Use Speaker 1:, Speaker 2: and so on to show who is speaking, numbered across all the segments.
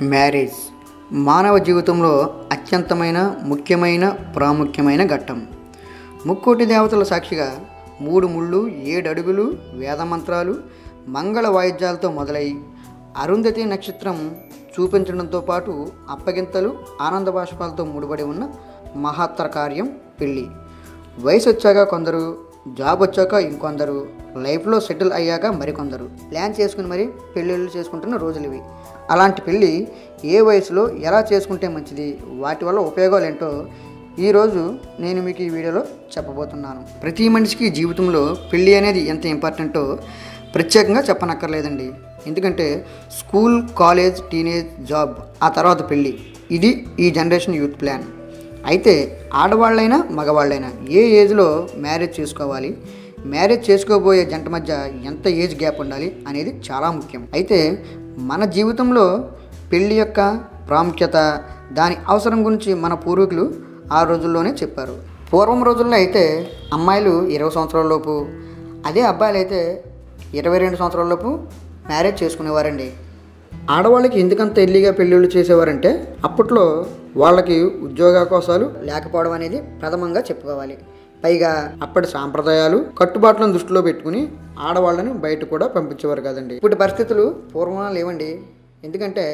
Speaker 1: Marriage మానవ జీవితంలో అత్యంతమైన ముఖ్యమైన ప్రాముఖ్యమైన ఘట్టం. ముక్కోటి దేవతల సాక్షిగా 3 ముళ్ళు 7 అడుగులు వేదమంత్రాలు మంగళ వాయిద్యాలతో మొదలై అరుంధతి నక్షత్రం చూపించడంతో పాటు అప్పగింతలు ఆనంద బాష్పాలతో ముడిపడి ఉన్న మహత్తర కార్యం పెళ్ళి. వయసు వచ్చాక కొందరు, జాబ్ వచ్చాక ఇంకొందరు, లైఫ్లో సెటిల్ అయ్యాక మరికొందరు ప్లాన్ చేసుకుని మరి పెళ్ళిళ్ళు చేసుకుంటున్న రోజులు ఇవి. అలాంటి పెళ్ళి ఏ వయసులో ఎలా చేసుకుంటే మంచిది, వాటి వల్ల ఉపయోగాలు ఏంటో ఈరోజు నేను మీకు ఈ వీడియోలో చెప్పబోతున్నాను. ప్రతి మనిషికి జీవితంలో పెళ్ళి అనేది ఎంత ఇంపార్టెంటో ప్రత్యేకంగా చెప్పనక్కర్లేదండి. ఎందుకంటే స్కూల్, కాలేజ్, టీనేజ్, జాబ్, ఆ తర్వాత పెళ్ళి, ఇది ఈ జనరేషన్ యూత్ ప్లాన్. అయితే ఆడవాళ్ళైనా మగవాళ్ళైనా ఏ ఏజ్లో మ్యారేజ్ చేసుకోవాలి, మ్యారేజ్ చేసుకోబోయే జంట మధ్య ఎంత ఏజ్ గ్యాప్ ఉండాలి అనేది చాలా ముఖ్యం. అయితే మన జీవితంలో పెళ్ళి యొక్క ప్రాముఖ్యత, దాని అవసరం గురించి మన పూర్వీకులు ఆ రోజుల్లోనే చెప్పారు. పూర్వం రోజుల్లో అయితే అమ్మాయిలు 20 సంవత్సరాల లోపు, అదే అబ్బాయిలు అయితే 22 సంవత్సరాల లోపు మ్యారేజ్ చేసుకునేవారండి. ఆడవాళ్ళకి ఎందుకంత ఎర్లీగా పెళ్ళిళ్ళు చేసేవారంటే అప్పట్లో వాళ్ళకి ఉద్యోగావకాశాలు లేకపోవడం అనేది ప్రథమంగా చెప్పుకోవాలి. పైగా అప్పటి సాంప్రదాయాలు, కట్టుబాట్లను దృష్టిలో పెట్టుకుని ఆడవాళ్ళని బయట కూడా పంపించేవారు కాదండి. ఇప్పుడు పరిస్థితులు పూర్వం లేవండి. ఎందుకంటే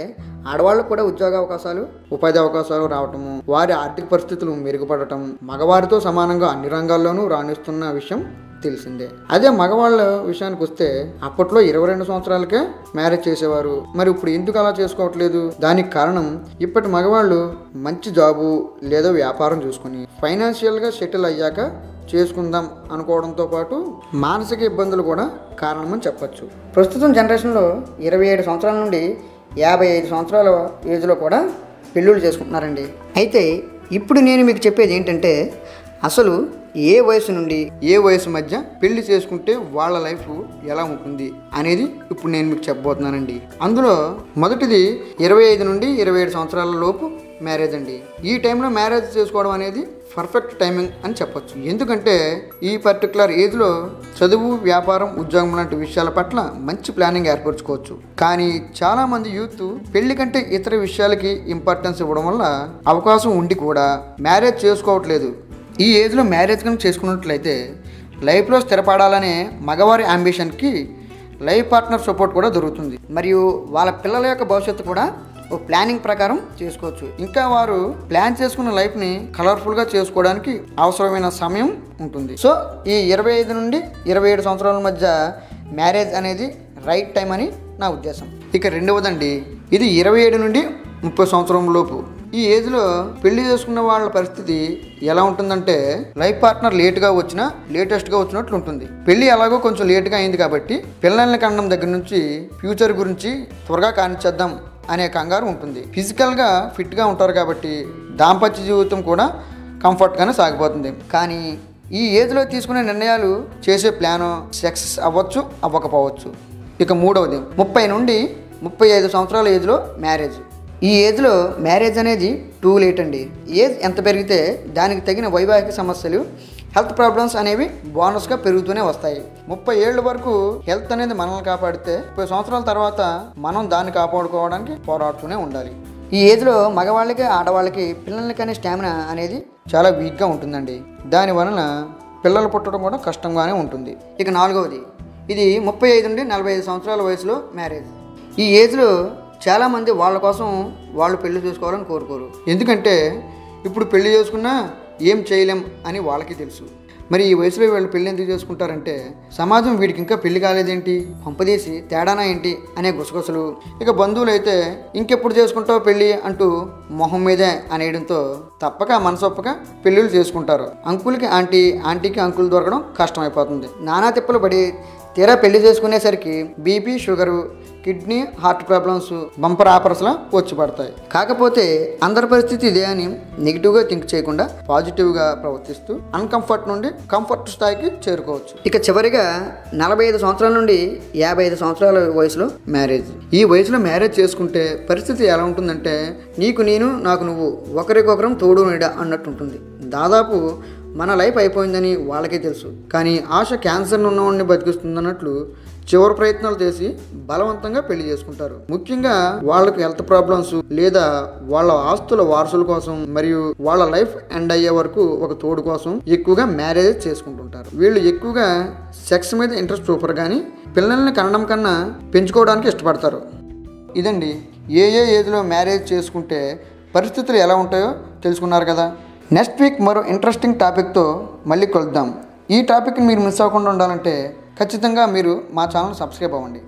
Speaker 1: ఆడవాళ్ళకు కూడా ఉద్యోగ అవకాశాలు, ఉపాధి అవకాశాలు రావటము, వారి ఆర్థిక పరిస్థితులు మెరుగుపడటం, మగవారితో సమానంగా అన్ని రంగాల్లోనూ రాణిస్తున్న విషయం తెలిసిందే. అదే మగవాళ్ళ విషయానికి వస్తే అప్పట్లో 22 సంవత్సరాలకే మ్యారేజ్ చేసేవారు. మరి ఇప్పుడు ఎందుకు అలా చేసుకోవట్లేదు? దానికి కారణం ఇప్పటి మగవాళ్ళు మంచి జాబు లేదా వ్యాపారం చూసుకుని ఫైనాన్షియల్గా సెటిల్ అయ్యాక చేసుకుందాం అనుకోవడంతో పాటు మానసిక ఇబ్బందులు కూడా కారణమని చెప్పచ్చు. ప్రస్తుతం జనరేషన్లో 27 సంవత్సరాల నుండి 55 సంవత్సరాల ఏజ్లో కూడా పెళ్ళిళ్ళు చేసుకుంటున్నారండి. అయితే ఇప్పుడు నేను మీకు చెప్పేది ఏంటంటే అసలు ఏ వయసు నుండి ఏ వయసు మధ్య పెళ్లి చేసుకుంటే వాళ్ళ లైఫ్ ఎలా ఉంటుంది అనేది ఇప్పుడు నేను మీకు చెప్పబోతున్నానండి. అందులో మొదటిది 25 నుండి 27 సంవత్సరాల లోపు మ్యారేజ్ అండి. ఈ టైంలో మ్యారేజ్ చేసుకోవడం అనేది పర్ఫెక్ట్ టైమింగ్ అని చెప్పొచ్చు. ఎందుకంటే ఈ పర్టికులర్ ఏజ్లో చదువు, వ్యాపారం, ఉద్యోగం లాంటి విషయాల పట్ల మంచి ప్లానింగ్ ఏర్పరచుకోవచ్చు. కానీ చాలామంది యూత్ పెళ్లి కంటే ఇతర విషయాలకి ఇంపార్టెన్స్ ఇవ్వడం వల్ల అవకాశం ఉండి కూడా మ్యారేజ్ చేసుకోవట్లేదు. ఈ ఏజ్లో మ్యారేజ్ కనుక చేసుకున్నట్లయితే లైఫ్లో స్థిరపడాలనే మగవారి అంబిషన్కి లైఫ్ పార్ట్నర్ సపోర్ట్ కూడా దొరుకుతుంది. మరియు వాళ్ళ పిల్లల యొక్క భవిష్యత్తు కూడా ఒక ప్లానింగ్ ప్రకారం చేసుకోవచ్చు. ఇంకా వారు ప్లాన్ చేసుకున్న లైఫ్ని కలర్ఫుల్గా చేసుకోవడానికి అవసరమైన సమయం ఉంటుంది. సో ఈ 25 నుండి 27 సంవత్సరాల మధ్య మ్యారేజ్ అనేది రైట్ టైం అని నా ఉద్దేశం. ఇక రెండవదండి, ఇది 27 నుండి 30 సంవత్సరం లోపు. ఈ ఏజ్లో పెళ్లి చేసుకున్న వాళ్ళ పరిస్థితి ఎలా ఉంటుందంటే లైఫ్ పార్ట్నర్ లేట్గా వచ్చినా లేటెస్ట్గా వచ్చినట్లు ఉంటుంది. పెళ్లి ఎలాగో కొంచెం లేట్గా అయింది కాబట్టి పిల్లల్ని కనడం దగ్గర నుంచి ఫ్యూచర్ గురించి త్వరగా కానిచ్చేద్దాం అనే కంగారు ఉంటుంది. ఫిజికల్గా ఫిట్గా ఉంటారు కాబట్టి దాంపత్య జీవితం కూడా కంఫర్ట్గానే సాగిపోతుంది. కానీ ఈ ఏజ్లో తీసుకునే నిర్ణయాలు, చేసే ప్లాను సక్సెస్ అవ్వచ్చు, అవ్వకపోవచ్చు. ఇక మూడవది 30 నుండి 35 సంవత్సరాల ఏజ్లో మ్యారేజ్. ఈ ఏజ్లో మ్యారేజ్ అనేది టూ లేట్ అండి. ఏజ్ ఎంత పెరిగితే దానికి తగిన వైవాహిక సమస్యలు, హెల్త్ ప్రాబ్లమ్స్ అనేవి బోనస్గా పెరుగుతూనే వస్తాయి. 30 ఏళ్ళ వరకు హెల్త్ అనేది మనల్ని కాపాడితే 30 సంవత్సరాల తర్వాత మనం దాన్ని కాపాడుకోవడానికి పోరాడుతూనే ఉండాలి. ఈ ఏజ్లో మగవాళ్ళకి, ఆడవాళ్ళకి పిల్లల్ని కానీ స్టామినా అనేది చాలా వీక్గా ఉంటుందండి. దానివలన పిల్లలు పుట్టడం కూడా కష్టంగానే ఉంటుంది. ఇక నాలుగవది, ఇది 35 నుండి 45 సంవత్సరాల వయసులో మ్యారేజ్. ఈ ఏజ్లో చాలామంది వాళ్ళ కోసం వాళ్ళు పెళ్లి చేసుకోవాలని కోరుకోరు. ఎందుకంటే ఇప్పుడు పెళ్లి చేసుకున్నా ఏం చేయలేం అని వాళ్ళకి తెలుసు. మరి ఈ వయసులో వీళ్ళు పెళ్లి ఎందుకు చేసుకుంటారంటే సమాజం వీడికి ఇంకా పెళ్లి కాలేదేంటి, పంపదీసి తేడానా ఏంటి అనే గుసగుసలు. ఇక బంధువులు అయితే ఇంకెప్పుడు చేసుకుంటావు పెళ్ళి అంటూ మొహం మీదే అనేయడంతో తప్పక మనసొప్పక పెళ్ళిళ్ళు చేసుకుంటారు. అంకుల్కి ఆంటీ, ఆంటీకి అంకుల్ దొరకడం కష్టమైపోతుంది. నానా తిప్పలు పడి తీరా పెళ్లి చేసుకునేసరికి BP, sugar, kidney, heart problems bumper ఆపర్స్లా వచ్చి పడతాయి. కాకపోతే అందరి పరిస్థితి ఇదే అని నెగిటివ్గా థింక్ చేయకుండా పాజిటివ్గా ప్రవర్తిస్తూ అన్కంఫర్ట్ నుండి కంఫర్ట్ స్థాయికి చేరుకోవచ్చు. ఇక చివరిగా 45 సంవత్సరాల నుండి 55 సంవత్సరాల వయసులో మ్యారేజ్. ఈ వయసులో మ్యారేజ్ చేసుకుంటే పరిస్థితి ఎలా ఉంటుందంటే నీకు నేను, నాకు నువ్వు, ఒకరికొకరం తోడు నీడ అన్నట్టు ఉంటుంది. దాదాపు మన లైఫ్ అయిపోయిందని వాళ్ళకే తెలుసు. కానీ ఆశ క్యాన్సర్ ఉన్నవాడిని బతికిస్తుందన్నట్లు చివరి ప్రయత్నాలు చేసి బలవంతంగా పెళ్లి చేసుకుంటారు. ముఖ్యంగా వాళ్ళకి హెల్త్ ప్రాబ్లమ్స్ లేదా వాళ్ళ ఆస్తుల వారసుల కోసం మరియు వాళ్ళ లైఫ్ ఎండ్ అయ్యే వరకు ఒక తోడు కోసం ఎక్కువగా మ్యారేజ్ చేసుకుంటుంటారు. వీళ్ళు ఎక్కువగా సెక్స్ మీద ఇంట్రెస్ట్ చూపరు కానీ పిల్లల్ని కనడం కన్నా పెంచుకోవడానికి ఇష్టపడతారు. ఇదండి ఏ ఏజ్లో మ్యారేజ్ చేసుకుంటే పరిస్థితులు ఎలా ఉంటాయో తెలుసుకున్నారు కదా. నెక్స్ట్ వీక్ మరో ఇంట్రెస్టింగ్ టాపిక్తో మళ్ళీ కలుద్దాం. ఈ టాపిక్ని మీరు మిస్ అవ్వకుండా ఉండాలంటే ఖచ్చితంగా మీరు మా ఛానల్ సబ్స్క్రైబ్ అవ్వండి.